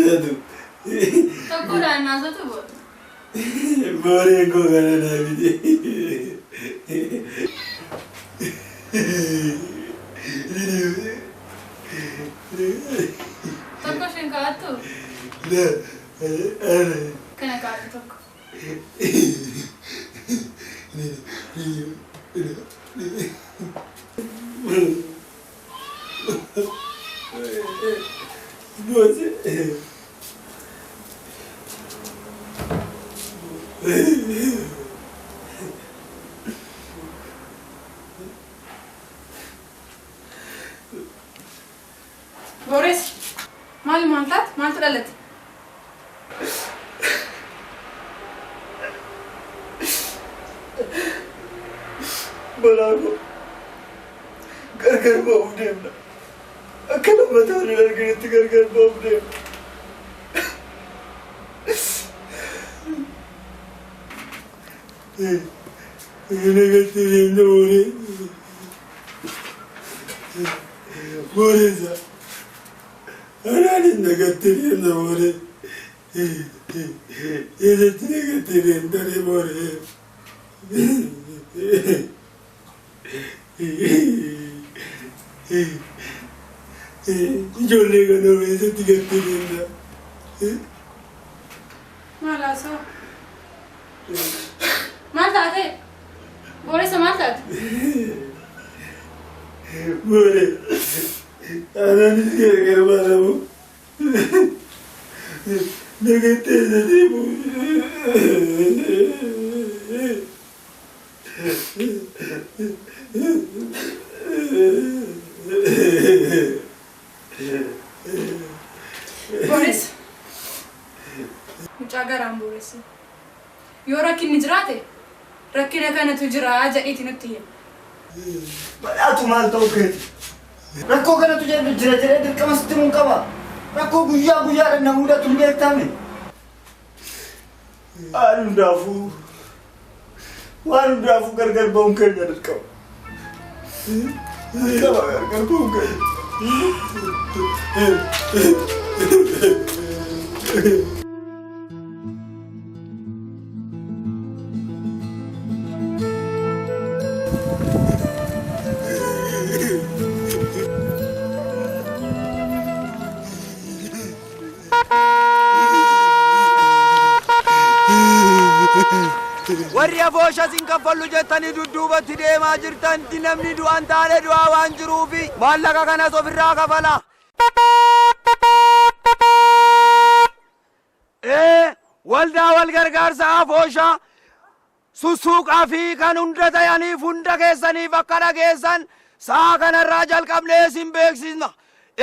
Naazatu. Tokkodhaan naazatu boora. Booreen koo kana naa bite. Tokko isheen kaa'attu? Kana kaa'atu tokko. Boris, maal maaltu dhalate? Balaako gargar ba'uuf deemna. Akka lammataa waliin arganitti gargar ba'uuf deemna. Nagatti deemna booree. Booreensa. Anaanin nagatti deemna booree. Eessatti nagatti deemtanii booree. Ijoollee kana eessatti gatti deemna. Maal haasa'u? Maal taate? Booressa maal taate? Booree anaanis gargar baanamu. Nagatti eessa deemu. Boris, mucaa garaan booresse. Yoo rakkinni jiraate rakkina kanatu jira jedhiiti nutti hima. Badhaatu maal ta'u keeti? Rakkoo kanatu jira jedhee dirqama sitti mun qaba. Rakkoo guyyaa guyyaadhaan na mudatu hin beektame. Waan hundaafuu gargar ba'uun keenya dirqama. Gargar ba'uun keenya. warri afoosha sin kaffallu jettanii dudduubatti deemaa jirtan namni du'an taane du'aa waan jiruufi maallaqa kanas ofirraa kafala. Waldaa wal gargaarsa afoosha sussuuqaa fi kan hunda ta'aniif hunda keessaniif akka dhageessan sa'a kanarraa jalqabnee sin beeksisna.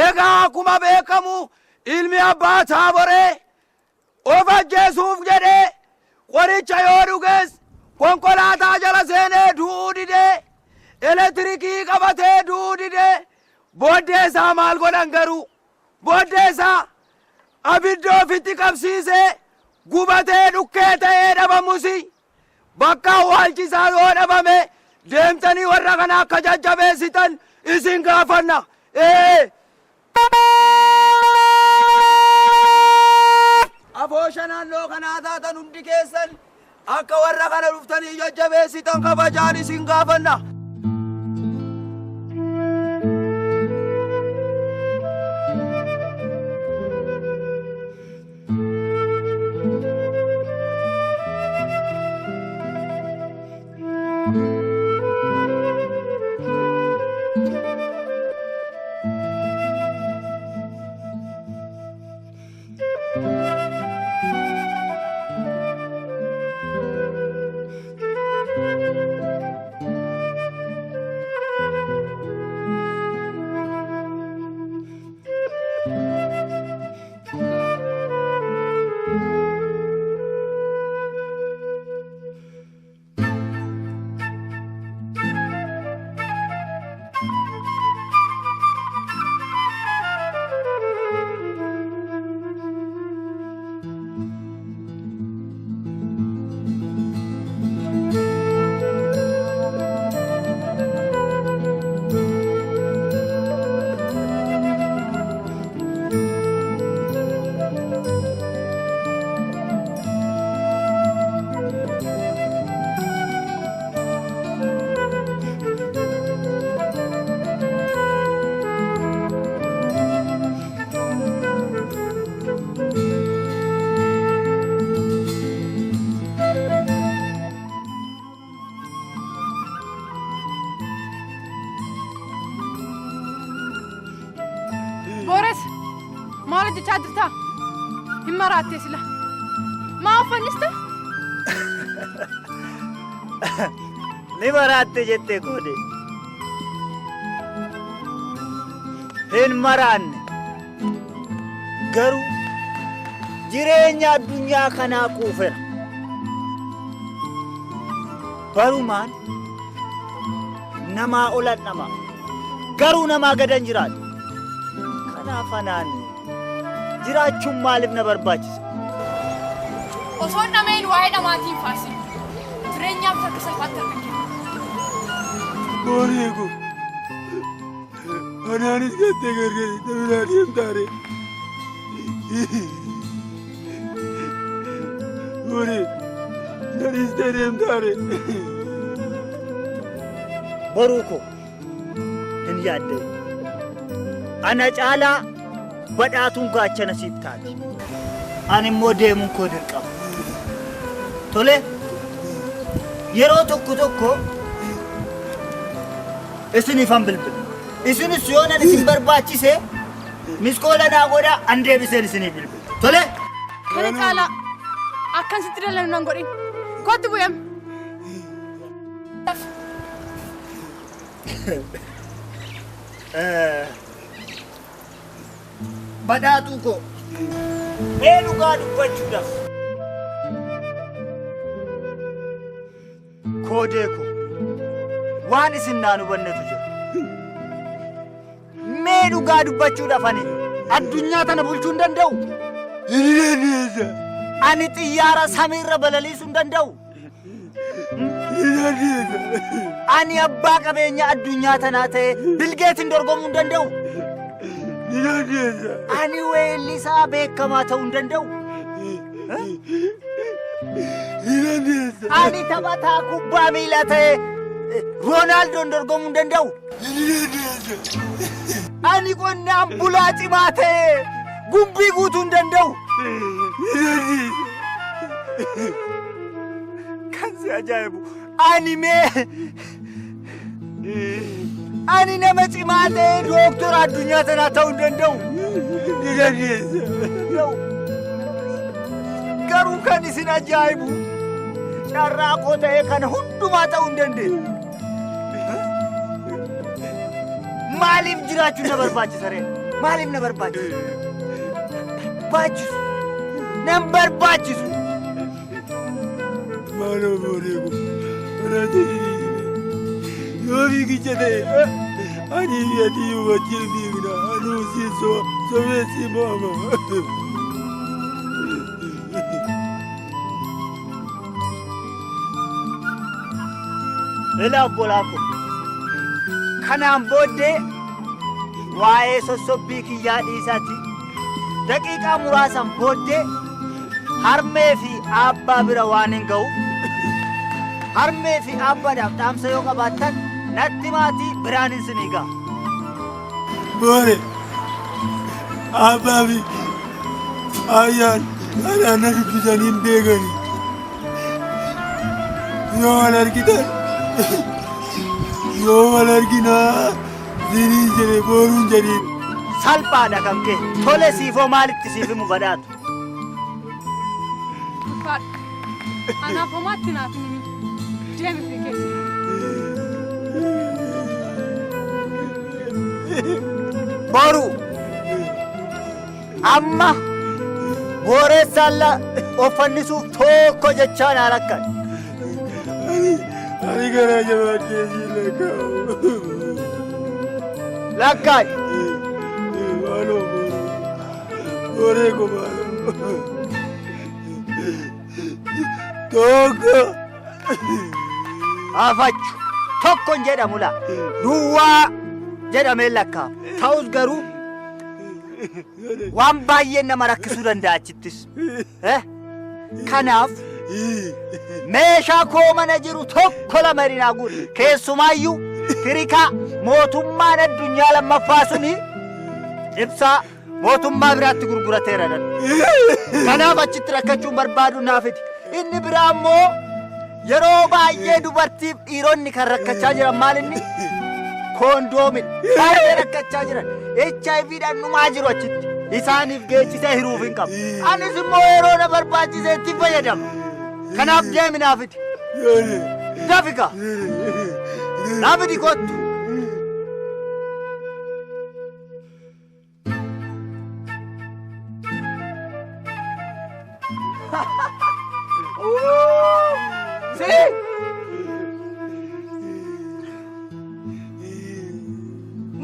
Egaa akkuma beekamu ilmi abbaa Taaboree of ajjeesuuf jedhee qoricha yoo dhugees konkolaataa jala seenee du'uu didee elektirikii qabatee du'uu didee booddee isaa maal godhan garuu booddee isaa abidda ofitti qabsiisee gubatee dhukkee ta'ee dhabamusi bakka awwaalchisaa yoo dhabame deemtanii warra kana akka jajjabeessitan isin gaafanna. Afoosha naannoo kanaa taatan hundi keessan akka warra kana dhuftanii jajjabeessitan kabajaan isin gaafanna. jechaa jirtaa? Hin maraattee sila. Maa uffanniste? Ni maraatte jettee koode. Hin maraanne. Garuu jireenya addunyaa kanaa quufera. Barumaan namaa olan nama. Garuu namaa gadan jiraatu. Kanaaf anaan jiraachuun maaliif na barbaachisa? Osoon nameen waa'ee namaatiin faarsin. Jireenyaaf akka salphaatti argina. Booriiku. Anaanis gattee gargari taminaa deemtaare. Borii, nanis ta'e deemtaare. Boruuko hin yaadde. Ana caalaa badhaatuun gaachana siif taati. Ani immoo deemuun koo dirqama. Tole, yeroo tokko isiniifan bilbila. Isinis yoo nan isin barbaachise miskoola naa godha an deebiseen isinii bilbila. Tole? Kana caalaa akkasitti dalan nan godhin. Kootti bu'eem. Badhaatuu koo mee dhugaa dubbachuudhaaf koodee koo waan isin naan hubannetu jira. Mee dhugaa dubbachuudhaaf ani addunyaa tana bulchuu hin danda'u. Ani xiyyaara samiirra balaliisuu hin danda'u. Ani abbaa qabeenya addunyaa tanaa ta'e bilgeetiin dorgomuu hin danda'u. Ani weellisaa beekamaa ta'uu hin danda'u. Ani taphataa kubbaa miilaa ta'e Roonaaldoon dorgomuu hin danda'u. Ani qonnaan bulaa cimaa ta'e gumbii guutuu hin danda'u. Kan si ajaa'ibu ani nama cimaa ta'e dooktora addunyaa tanaa ta'uu hin danda'u. Garuu kan isin ajaa'ibu carraa koo ta'e kana hundumaa ta'uu hin dandeenye. Maaliif jiraachuun na barbaachisa ree? Maaliif na barbaachisa? Barbaachisu. Nan barbaachisu. Maaloo booriiku. Yoo fiigicha ta'e ani fi ati wajjin fiigna. Anuu si sobeessi mo'ama. Ela obbolaa ko. Kanaan booddee waa'ee sossobbii kiyyaa dhiisaati. Daqiiqaa muraasan booddee harmee fi abbaa bira waan hin ga'u. Harmee fi abbaadhaaf dhaamsa yoo qabaattan natti maatii biraan hin sinii ga'a. Boore, abbaa fi ayyaan anaan na dubbisanii hin beekani. Yoo wal argitan yoo wal arginaa sinii jedhe booruun jedhiin. Salphaadha kan kee. Tole siifoo maalitti siif himu badhaatu? Anaaf homaatti naaf himi. Deemi fi keessa. Boru amma booreessaalla offannisuuf tokko jechaan haa lakkan. Ani garaa jabaadhee si lakkaa'u. Lakkaay. Maaloo booree ko maaloo. Tokko. Afachu tokkon jedhamu la duwwaa jedhamee lakkaa. Ta'us garuu waan baay'een nama rakkisuu danda'a achittis. Kanaaf meeshaa koo mana jiru tokko lama hirinaa guudha. Keessumaayyuu firikaa mootummaan addunyaa lammaffaa suni ibsaa mootummaa biraatti gurgurateera dha. Kanaaf achitti rakkachuun barbaadu naafiti. Inni biraa immoo yeroo baay'ee dubartiif dhiironni kan rakkachaa jiran maal inni? Koondoomin baay'ee rakkachaa jiran. HIVdhaan dhumaa jiru achitti. Isaaniif geechisee hiruuf hin qabu. Anis immoo yeroo na barbaachise itti fayyadama. Kanaaf deemi naa fidi. Dafika. Naa fidi kottu.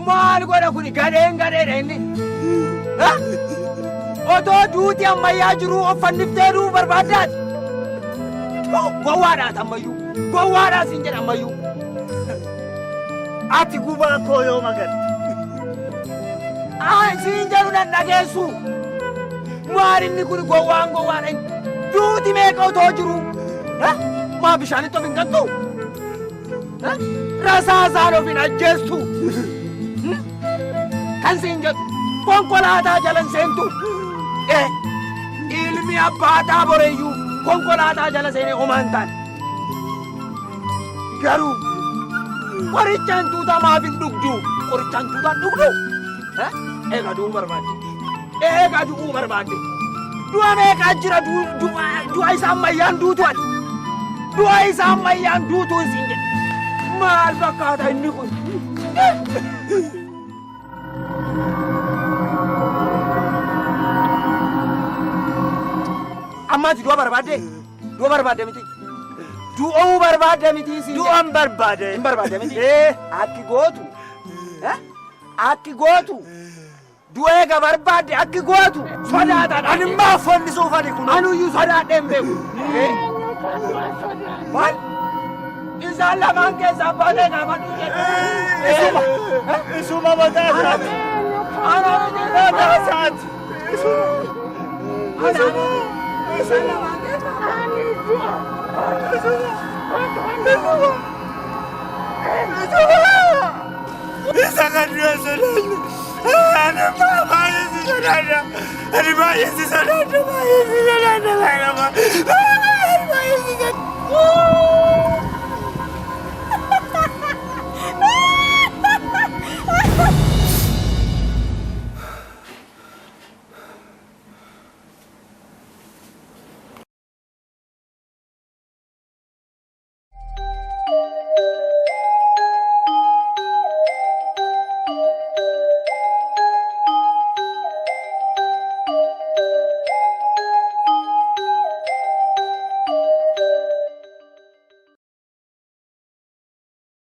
Maal godha kuni gadheedha inni. Otoo duuti ammayyaa jiru offanniftee duu barbaaddaati. Gowwaadhaas ammayyuu. Gowwaadhaas hin jedha ammayyuu. Ati gubaa koo yoo magari. Siin jedhu nan dhageessu. Maal inni kun gowwaadha. Duuti meeqa otoo jiru. Maa bishaanitti of hin gattu. Rasaasaan of hin ajjeessu. Kan siin jedhu konkolaataa jalan seentu. Ilmi abbaataa boreeyyuu konkolaataa jala seenee homaan taane. Garuu qorichaan tuutaa maaf hin dhugdu? Qorichaan tuutaan dhugdu? Eegaa du'uu barbaadde. Du'a meeqaa jira du'a isaa ammayyaan duutu ati. Du'a isaa ammayyaan duutu siin jedhe. Maal fakkaata inni kun? Ammaati du'a barbaadde miti. Du'uu barbaadde miti siin. Du'an barbaade. Hin barbaadde miti. Akki gootu. Du'eega barbaadde akki gootu. Sodaataadha. Ani maa fonnisuuf ani kun. Anuyyuu sodaadheen beeku. Maal? Isaan lamaan keessaa baatee nama dhuunfee. Isuma mataa isaati. Mataa isaati. Isaan lamaan Isa kan dura sodaanne. Ani baay'ee si sodaanne. Baay'ee si sodaanne.